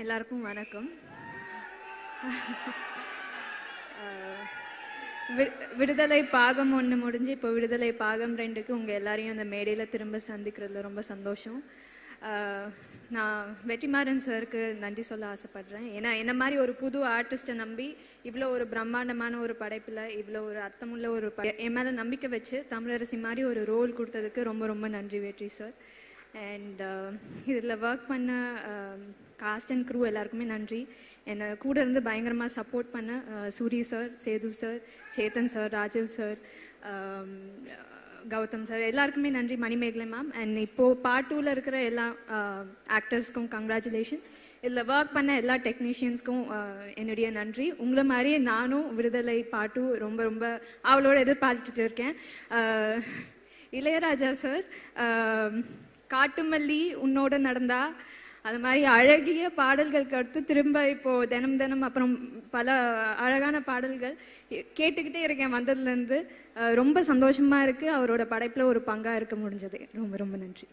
எல்லாருக்கும் வணக்கம். விடுதலை பாகம் 1 முடிஞ்சு இப்போ விடுதலை பாகம் 2க்கு உங்கள் எல்லாரையும் அந்த மேடையில் திரும்ப சந்திக்கிறதுல ரொம்ப சந்தோஷம். நான் வெற்றிமாறன் சாருக்கு நன்றி சொல்ல ஆசைப்படுறேன். ஏன்னா என்ன மாதிரி ஒரு புது ஆர்டிஸ்ட்டை நம்பி இவ்வளோ ஒரு பிரம்மாண்டமான ஒரு படைப்பில் இவ்வளோ ஒரு அர்த்தமுள்ள ஒரு என் மேலே நம்பிக்கை வச்சு தமிழரசி மாதிரி ஒரு ரோல் கொடுத்ததுக்கு ரொம்ப ரொம்ப நன்றி வெற்றி சார். அண்ட் இதில் ஒர்க் பண்ண காஸ்ட் அண்ட் க்ரூ எல்லாருக்குமே நன்றி. என்னை கூட இருந்து பயங்கரமாக சப்போர்ட் பண்ண Soori sir, Sethu sir, Chetan sir, Rajiv sir, Gautham sir எல்லாருக்குமே நன்றி. மணிமேகலை மேம் அண்ட் இப்போது பார்ட் 2ல் இருக்கிற எல்லா ஆக்டர்ஸ்க்கும் கங்க்ராச்சுலேஷன். இதில் ஒர்க் பண்ண எல்லா டெக்னீஷியன்ஸ்க்கும் என்னுடைய நன்றி. உங்களை மாதிரியே நானும் விடுதலை பார்ட் 2 ரொம்ப ரொம்ப அவளோட எதிர்பார்த்துட்டு இருக்கேன். இளையராஜா சார் காட்டுமல்லி உன்னோட நடந்தா அது மாதிரி அழகிய பாடல்களுக்கு அடுத்து திரும்ப இப்போது தினம் தினம் அப்புறம் பல அழகான பாடல்கள் கேட்டுக்கிட்டே இருக்கேன் வந்ததுலேருந்து. ரொம்ப சந்தோஷமாக இருக்குது அவரோட படைப்பில் ஒரு பங்காக இருக்க முடிஞ்சது. ரொம்ப ரொம்ப நன்றி.